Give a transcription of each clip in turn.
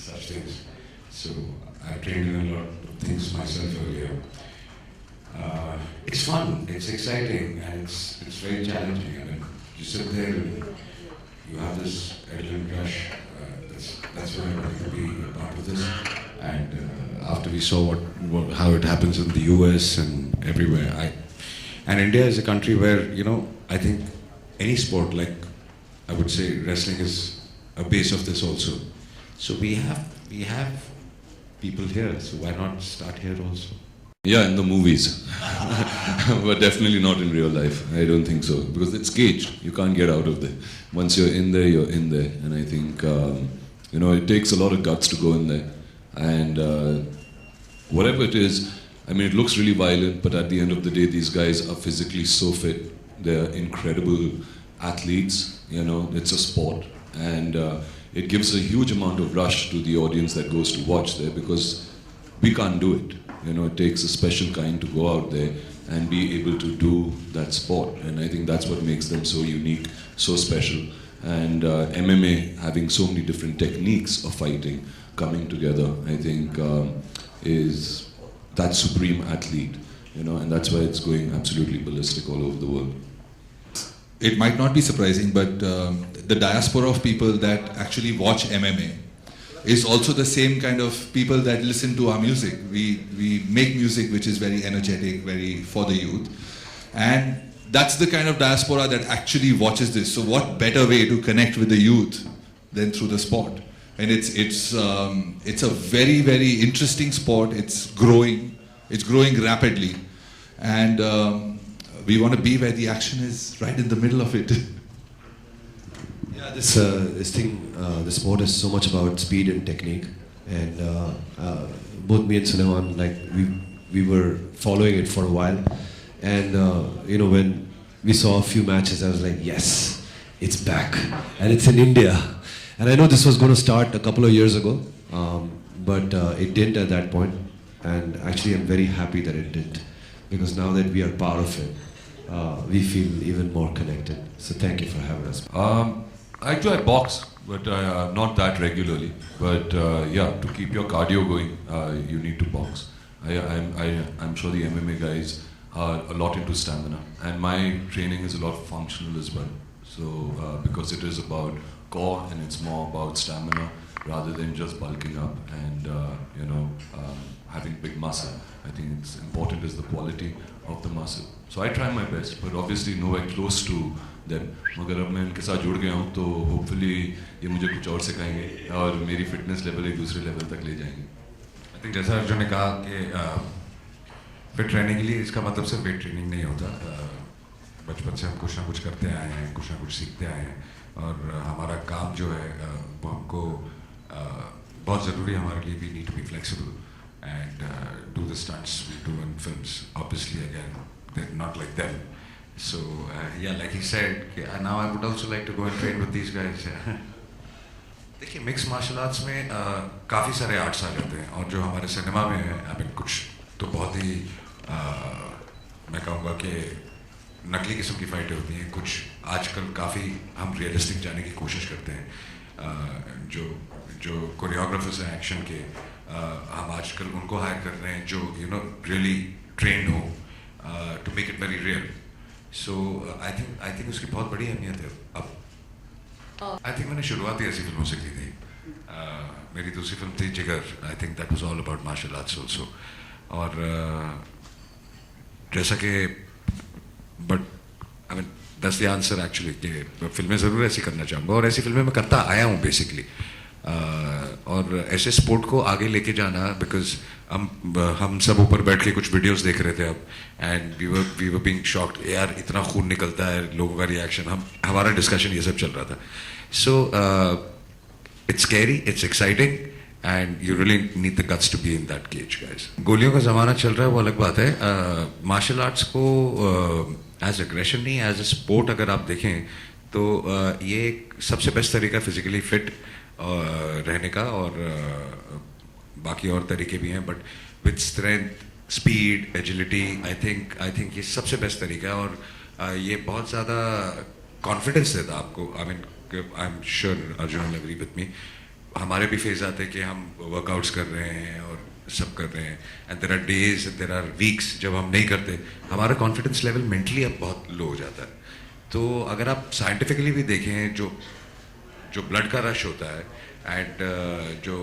such things. So I've trained in a lot of things myself earlier. It's fun, it's exciting, and it's very challenging. I mean, you sit there and you have this adrenaline rush. That's why I wanted to be a part of this. And after we saw how it happens in the US and everywhere, and India is a country where, you know, I think any sport, like I would say wrestling is a base of this also. So we have people here, so why not start here also? Yeah, in the movies, but definitely not in real life. I don't think so, because it's caged. You can't get out of there. Once you're in there, you're in there. And I think, you know, it takes a lot of guts to go in there. And whatever it is, I mean, it looks really violent, but at the end of the day, these guys are physically so fit. They're incredible athletes, you know, it's a sport. And it gives a huge amount of rush to the audience that goes to watch there, because we can't do it. You know, it takes a special kind to go out there and be able to do that sport. And I think that's what makes them so unique, so special. And MMA, having so many different techniques of fighting coming together, I think is that supreme athlete, you know, and that's why it's going absolutely ballistic all over the world. It might not be surprising, but the diaspora of people that actually watch MMA is also the same kind of people that listen to our music. We make music which is very energetic, very for the youth. And that's the kind of diaspora that actually watches this. So what better way to connect with the youth than through the sport? And it's a very, very interesting sport. It's growing rapidly. And we want to be where the action is, right in the middle of it. Yeah, this sport is so much about speed and technique, and both me and Sulaiman, like we were following it for a while, and you know, when we saw a few matches, I was like, yes, it's back, and it's in India, and I know this was going to start a couple of years ago, but it didn't at that point, and actually I'm very happy that it didn't, because now that we are part of it, we feel even more connected. So thank you for having us. Actually, I box, but not that regularly. But yeah, to keep your cardio going, you need to box. I'm sure the MMA guys are a lot into stamina, and my training is a lot functional as well. So because it is about core and it's more about stamina rather than just bulking up and you know, having big muscle. I think it's important is the quality of the muscle. So I try my best, but obviously nowhere close to them. मगर अब मैं इनके साथ जुड़ गया हूँ, तो hopefully ये मुझे कुछ और सिखाएंगे और मेरी fitness level एक दूसरे level तक ले जाएंगे. I think जैसा अर्जुन ने कहा कि फिट रहने के लिए इसका मतलब सिर्फ वेट ट्रेनिंग नहीं होता. बचपन से हम कुछ ना कुछ करते आए हैं, कुछ ना कुछ सीखते आए हैं, और हमारा काम जो है वो हमको बहुत ज़रूरी है हमारे लिए. We need to be flexible and do the stunts we do in films. Obviously, again, they're not like them. So yeah, like he said, now I would also like to go and train with these guys. देखिए, mix martial arts में काफ़ी सारे arts आ जाते हैं, और जो हमारे cinema में है, आई मीन कुछ तो बहुत ही मैं कहूँगा कि नकली किस्म की फाइटें होती हैं. कुछ आजकल काफ़ी हम रियलिस्टिक जाने की कोशिश करते हैं. जो कोरियोग्राफर्स हैं एक्शन के, हम आजकल उनको हायर कर रहे हैं जो यू नो रियली ट्रेंड हो to make it very real. So I think उसकी बहुत बड़ी अहमियत है. अब आई थिंक मैंने शुरुआत ही ऐसी फिल्मों से की थी. मेरी दूसरी फिल्म थी Jigar. I think that was all about martial arts also. और जैसा कि but I mean that's the answer actually कि फिल्में ज़रूर ऐसी करना चाहूँगा, और ऐसी फिल्में मैं करता आया हूँ बेसिकली. और ऐसे स्पोर्ट को आगे लेके जाना, बिकॉज हम सब ऊपर बैठ के कुछ वीडियोस देख रहे थे अब, and we were being shocked, यार इतना खून निकलता है, लोगों का रिएक्शन, हमारा डिस्कशन ये सब चल रहा था. So it's scary, it's exciting, and you really need the guts to be in that cage guys. गोलियों का ज़माना चल रहा है वो अलग बात है. मार्शल आर्ट्स को एज एग्रेशन नहीं, एज ए स्पोर्ट अगर आप देखें तो ये सबसे बेस्ट तरीका फिजिकली फिट रहने का, और बाकी और तरीके भी हैं, but with strength, speed, agility, I think ये सबसे बेस्ट तरीका है. और ये बहुत ज़्यादा कॉन्फिडेंस देता आपको. I mean I am sure Arjun will agree with me हमारे भी फेज आते हैं कि हम वर्कआउट्स कर रहे हैं और सब कर रहे हैं, and there are days, there are weeks जब हम नहीं करते, हमारा कॉन्फिडेंस लेवल मेंटली अब बहुत लो हो जाता है. तो अगर आप साइंटिफिकली भी देखें, जो ब्लड का रश होता है एंड जो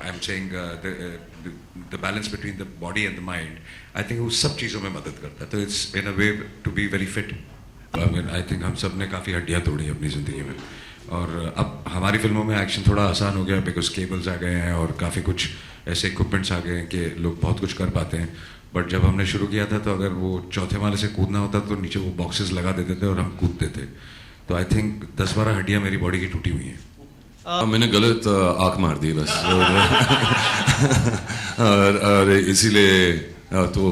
I am saying the balance between the body and the mind, I think वो सब चीज़ों में मदद करता है. तो it's in a way to be very fit. I think हम सब ने काफ़ी हड्डियाँ तोड़ी अपनी ज़िंदगी में, और अब हमारी फिल्मों में एक्शन थोड़ा आसान हो गया बिकॉज केबल्स आ गए हैं और काफ़ी कुछ ऐसे इक्विपमेंट्स आ गए हैं कि लोग बहुत कुछ कर पाते हैं. बट जब हमने शुरू किया था तो अगर वो चौथे माले से कूदना होता तो नीचे वो बॉक्सेस लगा देते थे और हम कूदते थे. तो आई थिंक 10-12 हड्डियाँ मेरी बॉडी की टूटी हुई हैं. मैंने गलत आँख मार दी बस. और इसीलिए तो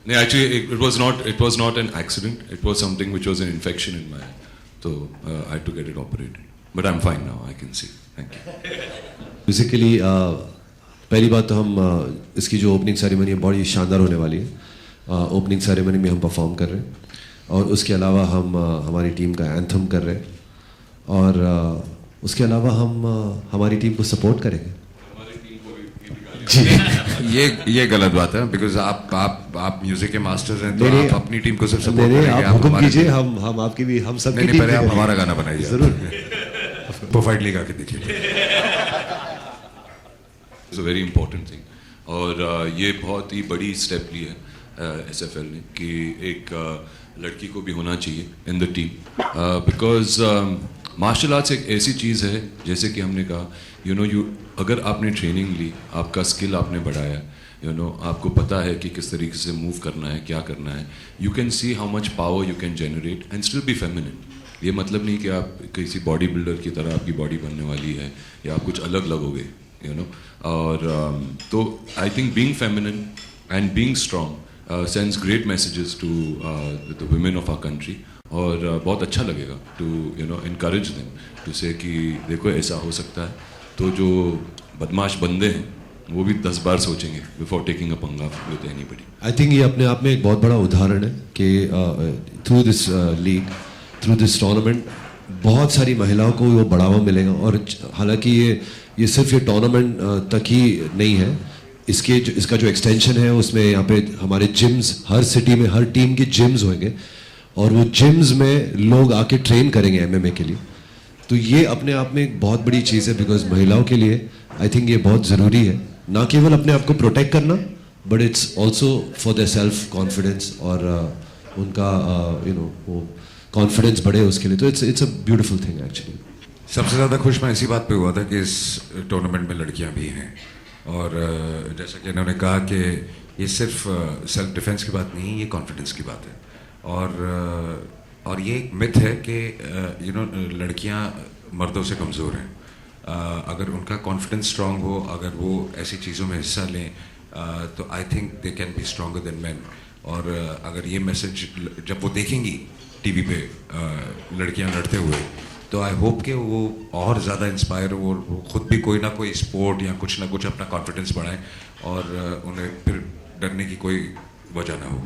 नहीं, actually it was not an accident, it was something which was an infection in my, तो I had to get it operated, but I am fine now, I can see. Thank you. Basically पहली बात तो हम इसकी जो opening ceremony है बड़ी शानदार होने वाली है. ओपनिंग सेरेमनी में हम परफॉर्म कर रहे हैं, और उसके अलावा हम हमारी टीम का एंथम कर रहे हैं, और उसके अलावा हम हमारी टीम को सपोर्ट करेंगे. ये गलत बात है, बिकॉज आप म्यूजिक के मास्टर्स हैं, तो नहीं, आप अपनी टीम को सिर्फ सपोर्ट नहीं, करेंगे. आप हुक्म हमारी कीजिए, टीम- हम आपकी भी, हम सब नहीं, पहले आप हमारा गाना बनाइए. जरूर. प्रोफाइल गा के देखिए. It's a very important thing, और ये बहुत ही बड़ी स्टेप ली है SFL ने कि एक लड़की को भी होना चाहिए in the team, because martial arts एक ऐसी चीज़ है, जैसे कि हमने कहा, यू अगर आपने ट्रेनिंग ली, आपका स्किल आपने बढ़ाया, आपको पता है कि किस तरीके से मूव करना है, क्या करना है, you can see how much power you can generate and still be feminine. ये मतलब नहीं कि आप किसी बॉडी बिल्डर की तरह आपकी बॉडी बनने वाली है या आप कुछ अलग लगोगे, और तो I think being feminine and being strong sends great messages to the women of our country, और बहुत अच्छा लगेगा टू इनकरेज देम टू से कि देखो ऐसा हो सकता है. तो जो बदमाश बंदे हैं वो भी 10 बार सोचेंगे बिफोर टेकिंग अ पंगा विद एनीबॉडी. आई थिंक ये अपने आप में एक बहुत बड़ा उदाहरण है कि through this league, through this tournament बहुत सारी महिलाओं को वो बढ़ावा मिलेगा. और हालांकि ये सिर्फ ये टूर्नामेंट तक ही नहीं है, इसका जो एक्सटेंशन है उसमें यहाँ पे हमारे जिम्स, हर सिटी में हर टीम के जिम्स होंगे, और वो जिम्स में लोग आके ट्रेन करेंगे MMA के लिए. तो ये अपने आप में एक बहुत बड़ी चीज़ है, बिकॉज महिलाओं के लिए आई थिंक ये बहुत ज़रूरी है, ना केवल अपने आप को प्रोटेक्ट करना, but it's also for their self confidence, और उनका वो कॉन्फिडेंस बढ़े उसके लिए. तो it's a beautiful thing actually. सबसे ज़्यादा खुश मैं इसी बात पे हुआ था कि इस टूर्नामेंट में लड़कियां भी हैं, और जैसा कि इन्होंने कहा कि ये सिर्फ सेल्फ डिफेंस की बात नहीं है, ये कॉन्फिडेंस की बात है. और ये एक मिथ है कि लड़कियां मर्दों से कमज़ोर हैं. अगर उनका कॉन्फिडेंस स्ट्रांग हो, अगर वो ऐसी चीज़ों में हिस्सा लें, तो I think they can be stronger than man. और अगर ये मैसेज जब वो देखेंगी टीवी पे लड़कियां लड़ते हुए, तो आई होप कि वो और ज़्यादा इंस्पायर हो, और वो खुद भी कोई ना कोई स्पोर्ट या कुछ ना कुछ अपना कॉन्फिडेंस बढ़ाएं, और उन्हें फिर डरने की कोई वजह ना हो.